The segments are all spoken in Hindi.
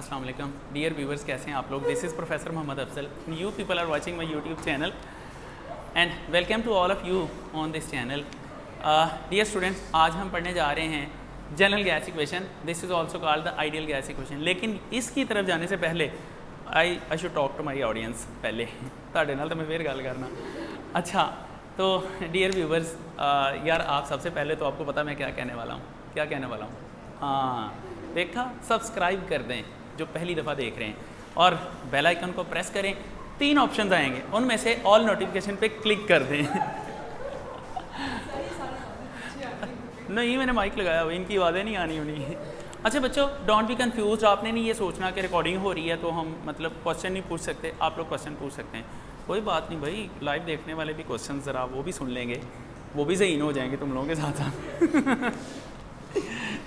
अस्सलाम वालेकुम डियर व्यूवर्स, कैसे हैं आप लोग। This is professor Mohammad Afzal. You people are watching my YouTube channel and welcome to all of you on this channel. Dear students, आज हम पढ़ने जा रहे हैं general gas equation. This is also called the ideal gas equation. लेकिन इसकी तरफ जाने से पहले I should talk to my audience. पहले ਤੁਹਾਡੇ ਨਾਲ तो मैं फिर गल करना। अच्छा, तो डियर व्यूवर्स, यार आप सबसे पहले तो आपको पता मैं क्या कहने वाला हूँ। क्या कहने वाला हूँ? हाँ, देखा, सब्सक्राइब कर दें जो पहली दफ़ा देख रहे हैं और बेल आइकन को प्रेस करें। 3 ऑप्शन आएंगे, उनमें से ऑल नोटिफिकेशन पे क्लिक कर दें। नहीं, मैंने माइक लगाया हुआ, इनकी आवाज़ें नहीं आनी होनी। अच्छा बच्चों, डोंट बी कंफ्यूज। आपने नहीं ये सोचना कि रिकॉर्डिंग हो रही है तो हम मतलब क्वेश्चन नहीं पूछ सकते। आप लोग क्वेश्चन पूछ सकते हैं, कोई बात नहीं भाई। लाइव देखने वाले भी क्वेश्चन ज़रा वो भी सुन लेंगे, वो भी ज़हीन हो जाएंगे तुम लोगों के साथ साथ।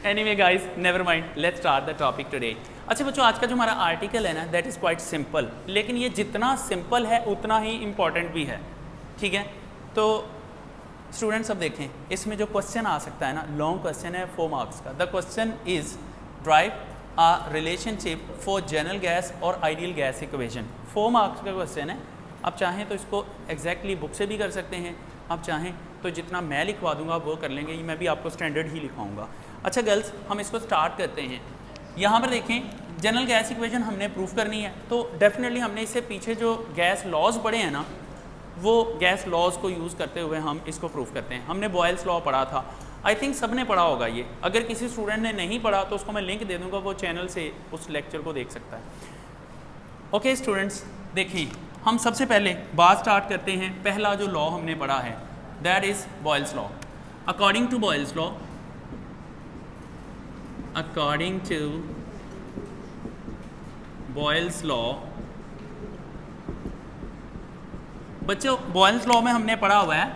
Anyway guys, never mind, let's start the topic today. अच्छा बच्चों, आज का जो हमारा आर्टिकल है ना, दैट इज़ क्वाइट सिंपल। लेकिन ये जितना सिंपल है उतना ही इम्पॉर्टेंट भी है, ठीक है। तो स्टूडेंट्स अब देखें, इसमें जो क्वेश्चन आ सकता है ना, लॉन्ग क्वेश्चन है 4 मार्क्स का। The question is drive a relationship for general gas और आइडियल गैस इक्वेशन। 4 मार्क्स का क्वेश्चन है। आप चाहें तो इसको एग्जैक्टली बुक से भी कर सकते हैं, आप चाहें तो जितना मैं लिखवा दूंगा वो कर लेंगे। मैं भी आपको स्टैंडर्ड ही लिखवाऊंगा। अच्छा गर्ल्स, हम इसको स्टार्ट करते हैं। यहाँ पर देखें, जनरल गैस इक्वेशन हमने प्रूफ करनी है, तो डेफिनेटली हमने इससे पीछे जो गैस लॉज पढ़े हैं ना, वो गैस लॉज को यूज़ करते हुए हम इसको प्रूफ करते हैं। हमने बॉयल्स लॉ पढ़ा था, आई थिंक सब ने पढ़ा होगा ये। अगर किसी स्टूडेंट ने नहीं पढ़ा तो उसको मैं लिंक दे दूँगा, वो चैनल से उस लेक्चर को देख सकता है। ओके स्टूडेंट्स, देखें, हम सबसे पहले बात स्टार्ट करते हैं। पहला जो लॉ हमने पढ़ा है that is Boyle's law. According to Boyle's law, according to Boyle's law, बच्चों बॉयल्स लॉ में हमने पढ़ा हुआ है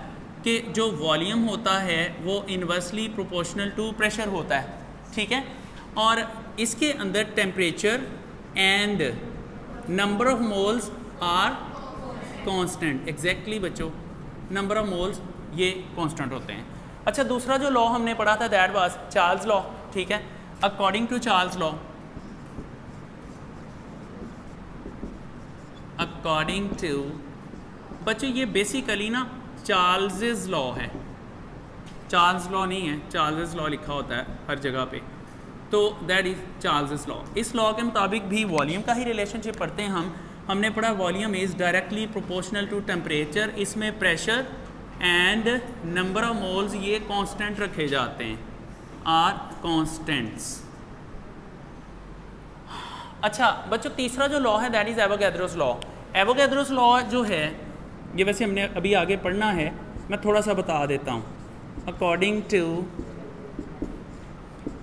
कि जो वॉल्यूम होता है वो इन्वर्सली प्रोपोर्शनल टू प्रेशर होता है, ठीक है। और इसके अंदर temperature and number of moles are constant. Exactly बच्चों, नंबर ऑफ मोल्स ये कांस्टेंट होते हैं। अच्छा, दूसरा जो लॉ हमने पढ़ा था दैट वाज चार्ल्स लॉ, ठीक है। According to Charles law, according to, बच्चों ये बेसिकली ना चार्ल्स लॉ है, चार्ल्स लॉ नहीं है, चार्ल्स लॉ लिखा होता है हर जगह पे, तो दैट इज चार्ल्स लॉ। इस लॉ के मुताबिक भी वॉल्यूम का ही रिलेशनशिप पढ़ते हैं हम। हमने पढ़ा volume is directly proportional to temperature. इसमें pressure and number of moles ये कांस्टेंट रखे जाते हैं, आर कॉन्स्टेंट्स। अच्छा बच्चों, तीसरा जो लॉ है that is Avogadro's law. Avogadro's law जो है ये वैसे हमने अभी आगे पढ़ना है, मैं थोड़ा सा बता देता हूँ। अकॉर्डिंग टू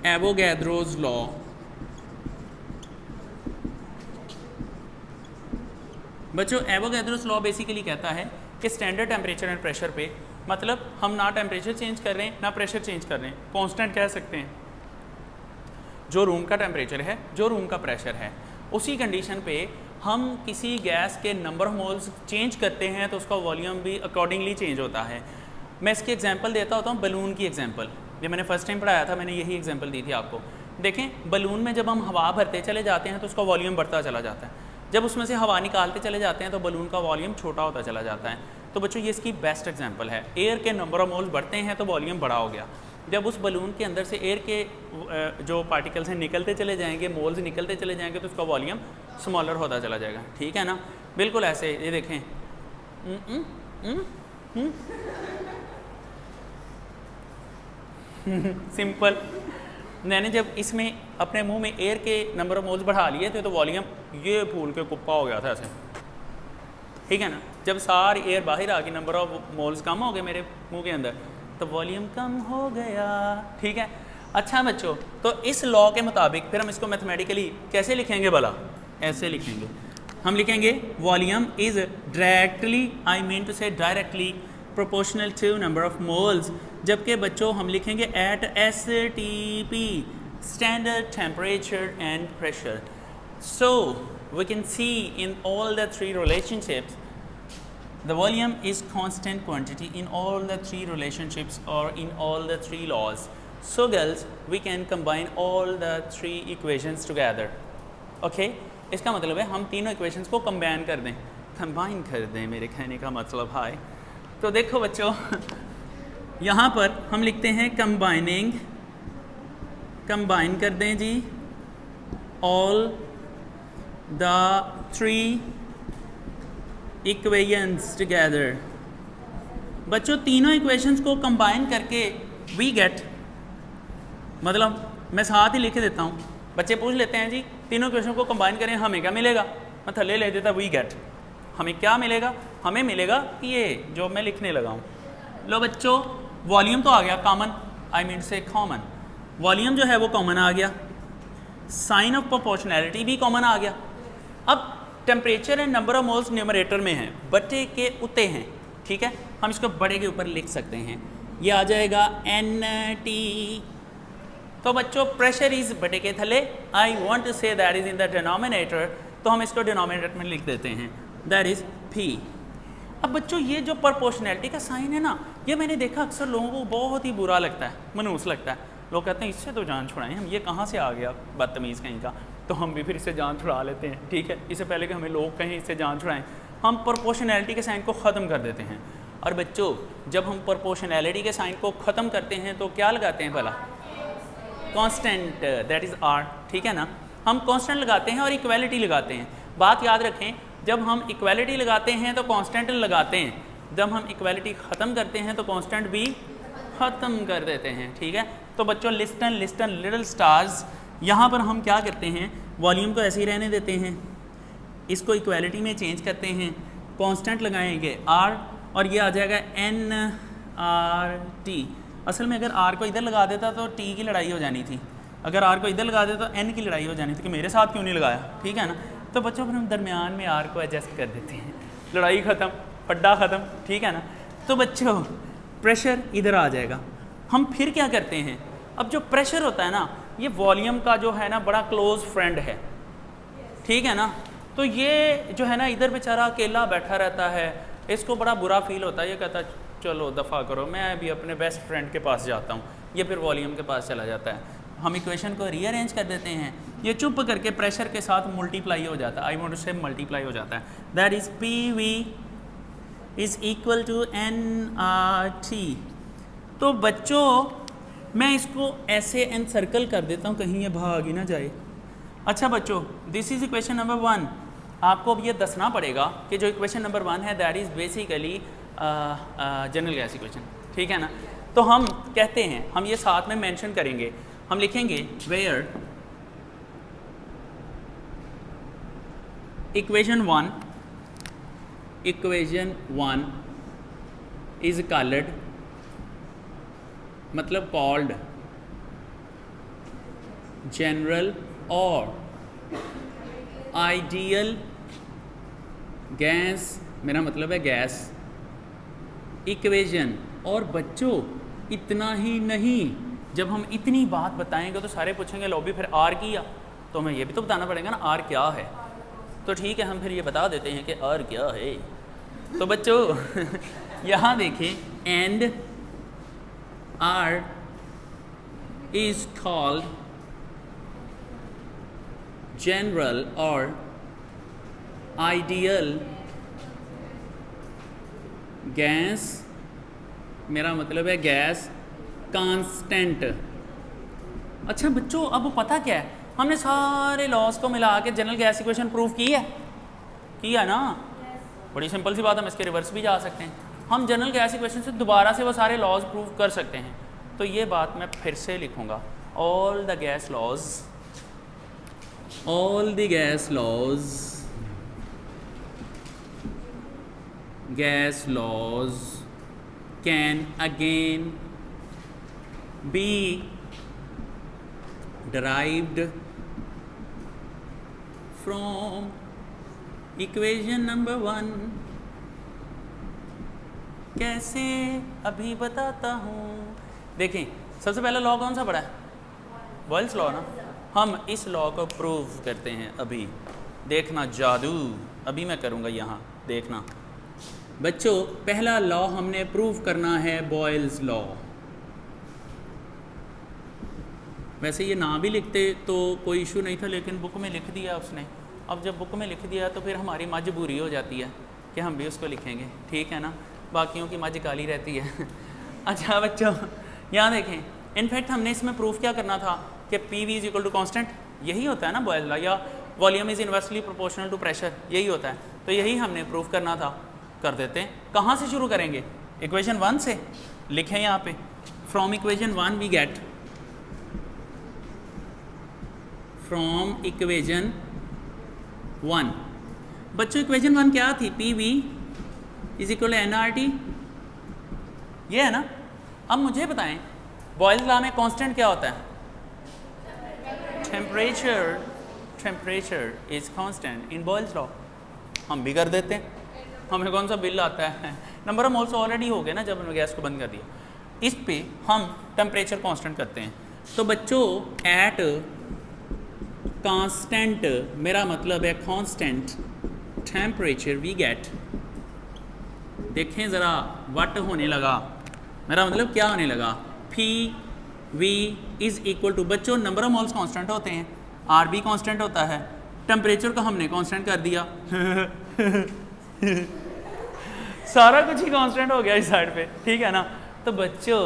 एवोगैड्रोस लॉ, बच्चों एवोगैड्रोस लॉ बेसिकली कहता है कि स्टैंडर्ड टेम्परेचर एंड प्रेशर पे, मतलब हम ना टेम्परेचर चेंज कर रहे हैं ना प्रेशर चेंज कर रहे हैं, कांस्टेंट कह सकते हैं। जो रूम का टेम्परेचर है, जो रूम का प्रेशर है, उसी कंडीशन पे हम किसी गैस के नंबर ऑफ मोल्स चेंज करते हैं तो उसका वॉल्यूम भी अकॉर्डिंगली चेंज होता है। मैं इसकी एग्जांपल देता होता हूँ, बलून की एग्जांपल। ये मैंने फर्स्ट टाइम पढ़ाया था, मैंने यही एग्जांपल दी थी आपको। देखें, बलून में जब हम हवा भरते चले जाते हैं तो उसका वॉल्यूम बढ़ता चला जाता है। जब उसमें से हवा निकालते चले जाते हैं तो बलून का वॉल्यूम छोटा होता चला जाता है। तो बच्चों ये इसकी बेस्ट एग्जांपल है। एयर के नंबर ऑफ मोल्स बढ़ते हैं तो वॉल्यूम बड़ा हो गया। जब उस बलून के अंदर से एयर के जो पार्टिकल्स हैं निकलते चले जाएंगे, मोल्स निकलते चले जाएंगे, तो उसका वॉल्यूम स्मॉलर होता चला जाएगा, ठीक है ना। बिल्कुल ऐसे, ये देखें, सिंपल। मैंने जब इसमें अपने मुंह में एयर के नंबर ऑफ मोल्स बढ़ा लिए थे तो वॉल्यूम ये फूल के कुप्पा हो गया था ऐसे, ठीक है ना। जब सारी एयर बाहर आ गई, नंबर ऑफ मोल्स कम हो गए मेरे मुंह के अंदर, तो वॉल्यूम कम हो गया, ठीक है। अच्छा बच्चों, तो इस लॉ के मुताबिक फिर हम इसको मैथमेटिकली कैसे लिखेंगे भला? ऐसे लिखेंगे, हम लिखेंगे volume is directly, I mean to से directly proportional to number of moles. जबकि बच्चों हम लिखेंगे at STP, standard temperature and pressure. So we can see in all the 3 relationships the volume is constant quantity in all the 3 relationships or in all the 3 laws. So girls, we can combine all the 3 equations together. Okay इसका मतलब है हम तीनों इक्वेशंस को कंबाइन कर दें, कंबाइन कर दें, मेरे कहने का मतलब है। तो देखो बच्चों यहाँ पर हम लिखते हैं कंबाइनिंग, कंबाइन कर दें जी all the three equations together. बच्चों तीनों इक्वेशंस को कंबाइन करके वी गेट, मतलब मैं साथ ही लिख देता हूँ, बच्चे पूछ लेते हैं जी तीनों इक्वेशन को कंबाइन करें हमें क्या मिलेगा, मैं थल्ले ले देता वी गेट, हमें क्या मिलेगा, हमें मिलेगा ये जो मैं लिखने लगा हूँ। लो बच्चों वॉल्यूम तो आ गया कॉमन, आई मीन से कॉमन, वॉल्यूम जो है वो कॉमन आ गया, साइन ऑफ प्रोपोर्शनैलिटी भी कॉमन आ गया। अब temperature and number of moles numerator में है, बटे के उते हैं, ठीक है, हम इसको बड़े के ऊपर लिख सकते हैं, ये आ जाएगा NT। तो बच्चों प्रेशर इज बटे के थले, I want to say that is in the denominator, तो हम इसको डिनोमिनेटर में लिख देते हैं दैट इज P। अब बच्चों ये जो प्रोपोर्शनैलिटी का साइन है ना, ये मैंने देखा अक्सर लोगों को बहुत ही बुरा लगता है, मनूस लगता है, लोग कहते हैं इससे तो जान छुड़ाएं हम, ये कहाँ से आ गया बदतमीज़ कहीं का, तो हम भी फिर इससे जान छुड़ा लेते हैं, ठीक है, इससे पहले कि हमें लोग कहीं इससे जान छुड़ाएं हम प्रोपोर्शनैलिटी के साइन को ख़त्म कर देते हैं। और बच्चों जब हम प्रोपोर्शनैलिटी के साइन को ख़त्म करते हैं तो क्या लगाते हैं भला, कांस्टेंट, दैट इज़ R, ठीक है ना, हम कांस्टेंट लगाते हैं और इक्वालिटी लगाते हैं। बात याद रखें जब हम इक्वालिटी लगाते हैं तो कांस्टेंट लगाते हैं, जब हम इक्वालिटी ख़त्म करते हैं तो कांस्टेंट भी ख़त्म कर देते हैं, ठीक है। तो बच्चों लिस्टन लिस्टन लिटिल स्टार्स, यहाँ पर हम क्या करते हैं वॉल्यूम को ऐसे ही रहने देते हैं, इसको इक्वालिटी में चेंज करते हैं, कांस्टेंट लगाएंगे R और ये आ जाएगा NRT। असल में अगर R को इधर लगा देता तो T की लड़ाई हो जानी थी, अगर R को इधर लगा देता तो N की लड़ाई हो जानी थी कि मेरे साथ क्यों नहीं लगाया, ठीक है ना। तो बच्चों फिर हम दरमियान में R को एडजस्ट कर देते हैं, लड़ाई ख़त्म, फड्डा ख़त्म, ठीक है ना। तो बच्चों प्रेशर इधर आ जाएगा। हम फिर क्या करते हैं, अब जो प्रेशर होता है ना ये वॉल्यूम का जो है ना बड़ा क्लोज फ्रेंड है, ठीक है ना। तो ये जो है ना इधर बेचारा अकेला बैठा रहता है, इसको बड़ा बुरा फील होता है, ये कहता है चलो दफ़ा करो मैं अभी अपने बेस्ट फ्रेंड के पास जाता हूँ, ये फिर वॉल्यूम के पास चला जाता है। हम इक्वेशन को रीअरेंज कर देते हैं, ये चुप करके प्रेशर के साथ मल्टीप्लाई हो जाता है, I want to say multiply हो जाता है, that is PV is equal to NRT। तो बच्चों मैं इसको ऐसे एनसर्कल कर देता हूँ कहीं ये भाग ही ना जाए। अच्छा बच्चों दिस इज़ इक्वेशन नंबर 1, आपको अब ये दसना पड़ेगा कि जो इक्वेशन नंबर 1 है that is basically general gas equation, ठीक है ना। तो हम कहते हैं, हम ये साथ में मेंशन करेंगे, हम लिखेंगे वेयर इक्वेशन 1 इज कॉल्ड, मतलब कॉल्ड जनरल और आइडियल गैस, मेरा मतलब है गैस इक्वेशन। और बच्चों इतना ही नहीं, जब हम इतनी बात बताएंगे तो सारे पूछेंगे लो भी फिर R किया, तो हमें ये भी तो बताना पड़ेगा ना R क्या है। तो ठीक है हम फिर ये बता देते हैं कि R क्या है। तो बच्चों यहाँ देखें and R is called general or ideal gas, मेरा मतलब है गैस कांस्टेंट। अच्छा बच्चों अब पता क्या है, हमने सारे लॉज को मिला के जनरल गैस इक्वेशन प्रूव किया ना, बड़ी सिंपल सी बात, हम इसके रिवर्स भी जा सकते हैं, हम जनरल गैस इक्वेशन से दोबारा से वो सारे लॉज प्रूव कर सकते हैं। तो ये बात मैं फिर से लिखूँगा, all the gas laws can again be derived from equation number 1। कैसे अभी बताता हूँ। देखें सबसे पहला लॉ कौन सा पढ़ा है, बॉयल्स लॉ ना, हम इस लॉ को प्रूव करते हैं अभी, देखना जादू अभी मैं करूँगा, यहाँ देखना बच्चों। पहला लॉ हमने प्रूव करना है बॉयल्स लॉ, वैसे ये ना भी लिखते तो कोई इशू नहीं था, लेकिन बुक में लिख दिया उसने। अब जब बुक में लिख दिया तो फिर हमारी मजबूरी हो जाती है कि हम भी उसको लिखेंगे, ठीक है ना, बाकियों की मज काली रहती है। अच्छा बच्चों यहाँ देखें, इनफैक्ट हमने इसमें प्रूफ क्या करना था कि P V is equal to constant, यही होता है ना बॉयल्स लॉ, या volume is inversely proportional to pressure, यही होता है। तो यही हमने प्रूफ करना था, कर देते हैं। कहाँ से शुरू करेंगे? इक्वेशन 1 से। लिखें यहाँ पे, from equation 1 we get, from equation 1। बच्चों इक्वेशन 1 क्या थी? P V is equal to N R T, ये है ना। अब मुझे बताएं बॉयल्स लॉ में कांस्टेंट क्या होता है? Temperature, temperature is constant in Boyle's law. हम भी कर देते हैं, हमें कौन सा बिल आता है? नंबर ऑफ मोल्स ऑलरेडी हो गए ना जब हमने गैस को बंद कर दिया। इस पे हम टेम्परेचर कांस्टेंट करते हैं। तो बच्चों एट कांस्टेंट, मेरा मतलब है कांस्टेंट टेम्परेचर वी गेट, देखें ज़रा वट होने लगा, मेरा मतलब क्या होने लगा? P V is equal to, बच्चों नंबर ऑफ मोल्स कांस्टेंट होते हैं, आर भी कांस्टेंट होता है, टेम्परेचर को हमने कांस्टेंट कर दिया। सारा कुछ ही कांस्टेंट हो गया इस साइड पे, ठीक है ना। तो बच्चों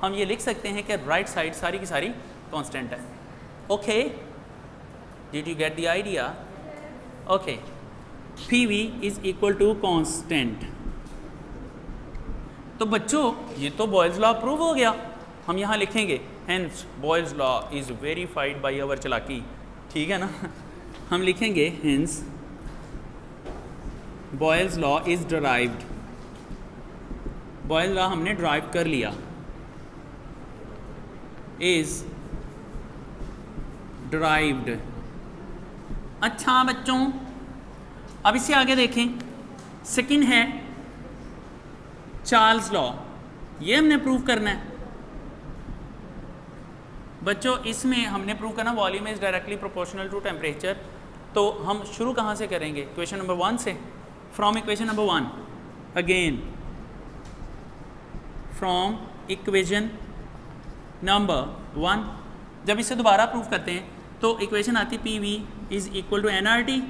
हम ये लिख सकते हैं कि राइट साइड सारी की सारी कांस्टेंट है। Okay, did you get the idea? Okay, P V is equal to constant. तो बच्चों ये तो बॉयल्स लॉ प्रूव हो गया। हम यहाँ लिखेंगे hence Boyle's law is verified by our चालाकी, ठीक है ना। हम लिखेंगे hence Boyle's law is derived, Boyle's law हमने ड्राइव कर लिया, इज डिराइव्ड। अच्छा बच्चों अब इससे आगे देखें, सेकंड है चार्ल्स लॉ, ये हमने प्रूव करना है। बच्चों इसमें हमने प्रूव करना volume is directly proportional to temperature. तो हम शुरू कहाँ से करेंगे? इक्वेशन नंबर 1 से। From equation number 1, again from equation number 1। जब इसे दोबारा प्रूव करते हैं तो इक्वेशन आती P V is equal to N R T.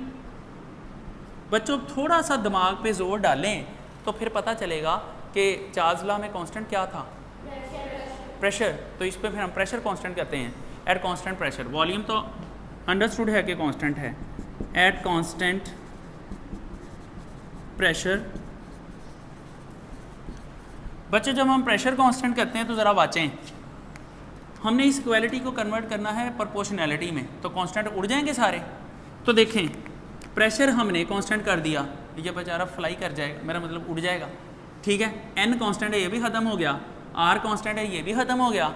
बच्चों थोड़ा सा दिमाग पे जोर डालें तो फिर पता चलेगा कि चार्ल्स लॉ में कांस्टेंट क्या था? प्रेशर। तो इस पे फिर हम प्रेशर कांस्टेंट कहते हैं, एट कांस्टेंट प्रेशर। वॉल्यूम तो अंडरस्टूड है कि कांस्टेंट है, एट कांस्टेंट प्रेशर। बच्चों जब हम प्रेशर कांस्टेंट करते हैं तो ज़रा वाचें, हमने इस इक्वालिटी को कन्वर्ट करना है प्रोपोर्शनैलिटी में, तो कांस्टेंट उड़ जाएंगे सारे। तो देखें प्रेशर हमने कांस्टेंट कर दिया, ये बेचारा फ्लाई कर जाएगा, मेरा मतलब उड़ जाएगा, ठीक है। एन कांस्टेंट है, ये भी ख़त्म हो गया, आर कांस्टेंट है, ये भी ख़त्म हो गया।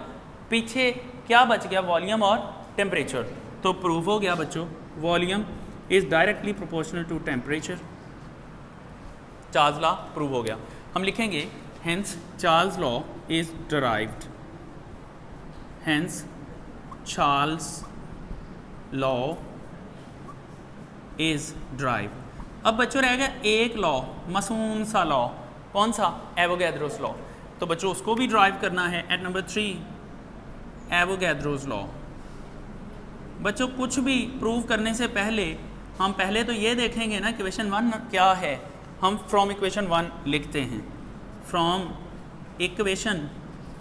पीछे क्या बच गया? वॉल्यूम और टेम्परेचर। तो प्रूफ हो गया बच्चों volume is directly proportional to temperature. Charles law prove हो गया। हम लिखेंगे hence Charles law is derived, hence Charles law is derived. अब बच्चों रह गया एक लॉ, मासूम सा लॉ, कौन सा? Avogadro's law. तो बच्चों उसको भी ड्राइव करना है एट नंबर 3, एवोगैड्रोस लॉ। बच्चों कुछ भी प्रूव करने से पहले हम पहले तो ये देखेंगे ना इक्वेशन 1 क्या है। हम फ्रॉम इक्वेशन 1 लिखते हैं, फ्रॉम इक्वेशन,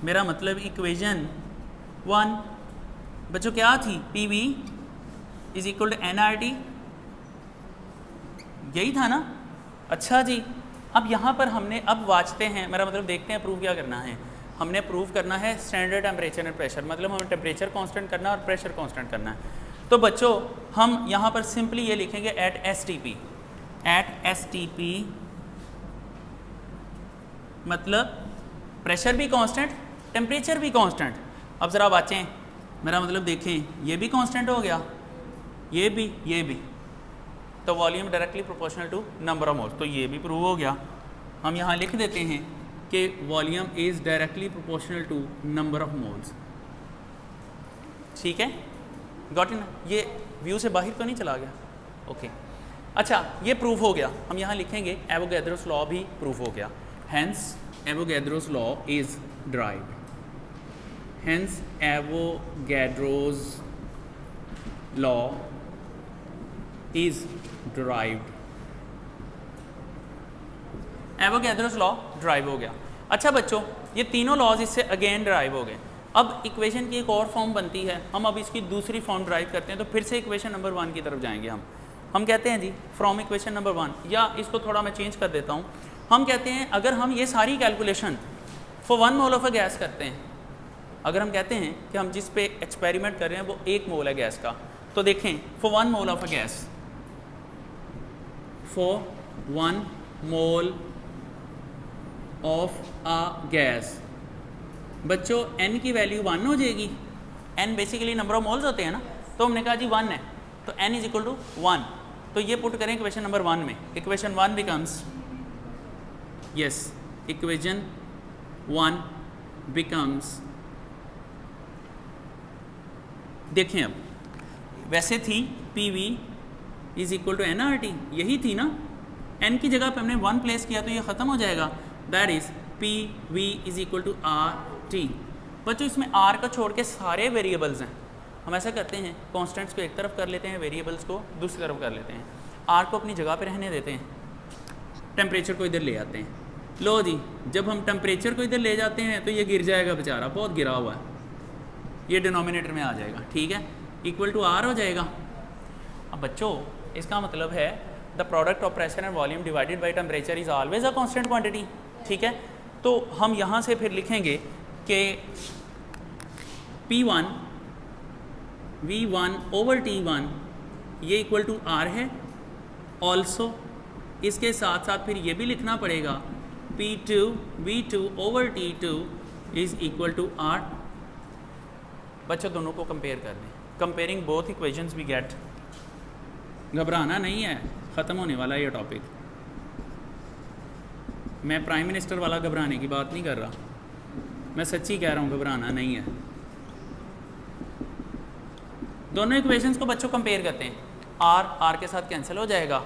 मेरा मतलब इक्वेशन 1 बच्चों क्या थी? P V is equal to N R T, यही था ना। अच्छा जी, अब यहाँ पर हमने अब वाचते हैं, मेरा मतलब देखते हैं प्रूव क्या करना है। हमने प्रूव करना है स्टैंडर्ड टेम्परेचर एंड प्रेशर, मतलब हमें टेम्परेचर कांस्टेंट करना है और प्रेशर कांस्टेंट करना है। तो बच्चों हम यहाँ पर सिंपली ये लिखेंगे at S T P, at S T P मतलब प्रेशर भी कांस्टेंट, टेम्परेचर भी कांस्टेंट। अब ज़रा वाचें, मेरा मतलब देखें ये भी कांस्टेंट हो गया, ये भी, तो volume directly proportional to number of moles, तो ये भी प्रूव हो गया। हम यहाँ लिख देते हैं कि volume is directly proportional to number of moles, ठीक है। गॉट इट ना? ये व्यू से बाहर तो नहीं चला गया? ओके अच्छा ये प्रूफ हो गया। हम यहाँ लिखेंगे एवोगैड्रोस लॉ भी प्रूफ हो गया, hence Avogadro's law is derived, Hence Avogadro's law is derived. Avogadro's law drive हो गया। अच्छा बच्चों, ये तीनों लॉज इससे अगेन ड्राइव हो गए। अब इक्वेशन की एक और फॉर्म बनती है, हम अब इसकी दूसरी फॉर्म ड्राइव करते हैं, तो फिर से इक्वेशन नंबर 1 की तरफ जाएंगे हम कहते हैं जी फ्रॉम इक्वेशन नंबर 1, या इसको थोड़ा मैं चेंज कर देता हूँ, हम कहते हैं अगर हम ये सारी calculation for 1 mole of a gas करते हैं, अगर हम कहते हैं कि हम जिस पे एक्सपेरिमेंट कर रहे हैं वो 1 मोल है गैस का, तो देखें for 1 mole of a gas, for 1 mole of a gas, बच्चों n की वैल्यू 1 हो जाएगी। n basically number of moles होते हैं ना, तो हमने कहा जी 1 है, तो n इज इक्वल टू 1, तो ये पुट करें इक्वेशन नंबर 1 में। Equation 1 becomes, yes, equation 1 becomes, देखें अब वैसे थी PV is equal to nRT, यही थी ना, n की जगह पे हमने 1 प्लेस किया तो ये ख़त्म हो जाएगा, that is PV is equal to RT। बच्चों इसमें R का छोड़ के सारे वेरिएबल्स हैं, हम ऐसा करते हैं कॉन्स्टेंट्स को एक तरफ कर लेते हैं, वेरिएबल्स को दूसरी तरफ कर लेते हैं, R को अपनी जगह पे रहने देते हैं, टेम्परेचर को इधर ले आते हैं। लो जी, जब हम टेम्परेचर को इधर ले जाते हैं तो ये गिर जाएगा बेचारा, बहुत गिरा हुआ है, ये डिनोमिनेटर में आ जाएगा, ठीक है, इक्वल टू R हो जाएगा। अब बच्चों इसका मतलब है the product of pressure and volume divided by temperature is always a constant quantity, ठीक है। तो हम यहाँ से फिर लिखेंगे कि P1 V1 ओवर T1 ये इक्वल टू R है, ऑल्सो इसके साथ साथ फिर ये भी लिखना पड़ेगा P2 V2 over T2 is equal to R। बच्चों दोनों को कंपेयर कर दें, comparing both equations we get, घबराना नहीं है, ख़त्म होने वाला है ये टॉपिक। मैं प्राइम मिनिस्टर वाला घबराने की बात नहीं कर रहा, मैं सच्ची कह रहा हूँ, घबराना नहीं है। दोनों इक्वेशंस को बच्चों कंपेयर करते हैं, R के साथ कैंसिल हो जाएगा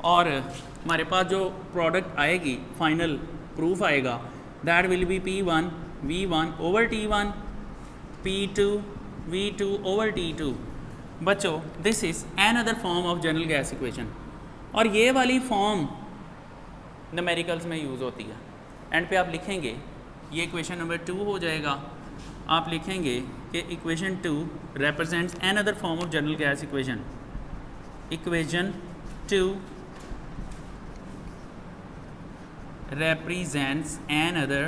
और हमारे पास जो प्रोडक्ट आएगी, फाइनल प्रूफ आएगा, that will be P1 V1 over T1 P2 V2 over T2। बच्चों this is an other form of general gas equation, और ये वाली फॉर्म न्यूमेरिकल्स में यूज़ होती है। एंड पे आप लिखेंगे, ये इक्वेशन नंबर 2 हो जाएगा, आप लिखेंगे कि equation 2 represents an other form of general gas equation, equation 2 represents another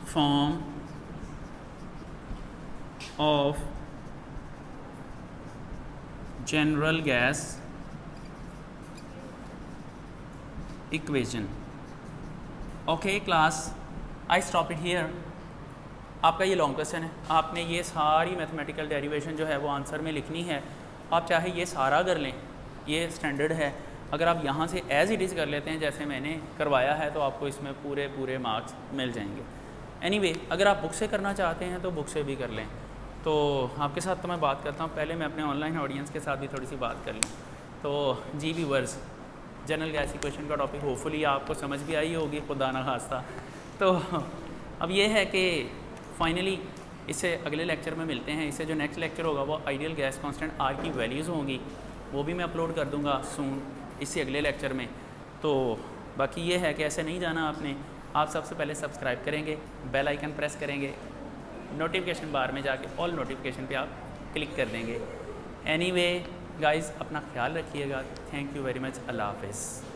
form of general gas equation। Okay class, I stop it here। आपका ये लॉन्ग क्वेश्चन है, आपने ये सारी मैथमेटिकल डेरिवेशन जो है वो आंसर में लिखनी है। आप चाहे ये सारा कर लें, ये स्टैंडर्ड है, अगर आप यहाँ से एज़ इट इज़ कर लेते हैं जैसे मैंने करवाया है तो आपको इसमें पूरे मार्क्स मिल जाएंगे। एनीवे, अगर आप बुक से करना चाहते हैं तो बुक से भी कर लें। तो आपके साथ तो मैं बात करता हूँ, पहले मैं अपने ऑनलाइन ऑडियंस के साथ भी थोड़ी सी बात कर लूँ। तो जी व्यूअर्स, जनरल गैस इक्वेशन का टॉपिक होपफुली आपको समझ भी आई होगी, खुदा ना खास्ता। तो अब ये है कि फाइनली इससे अगले लेक्चर में मिलते हैं। इससे जो नेक्स्ट लेक्चर होगा वो आइडियल गैस कांस्टेंट आर की वैल्यूज़ होंगी, वो भी मैं अपलोड कर दूँगा सून इससे अगले लेक्चर में। तो बाकी ये है कि ऐसे नहीं जाना आपने, आप सबसे पहले सब्सक्राइब करेंगे, बेल आइकन प्रेस करेंगे, नोटिफिकेशन बार में जाके ऑल नोटिफिकेशन पे आप क्लिक कर देंगे। एनीवे गाइस, अपना ख्याल रखिएगा। Thank you very much. अल्लाह हाफ़िज़।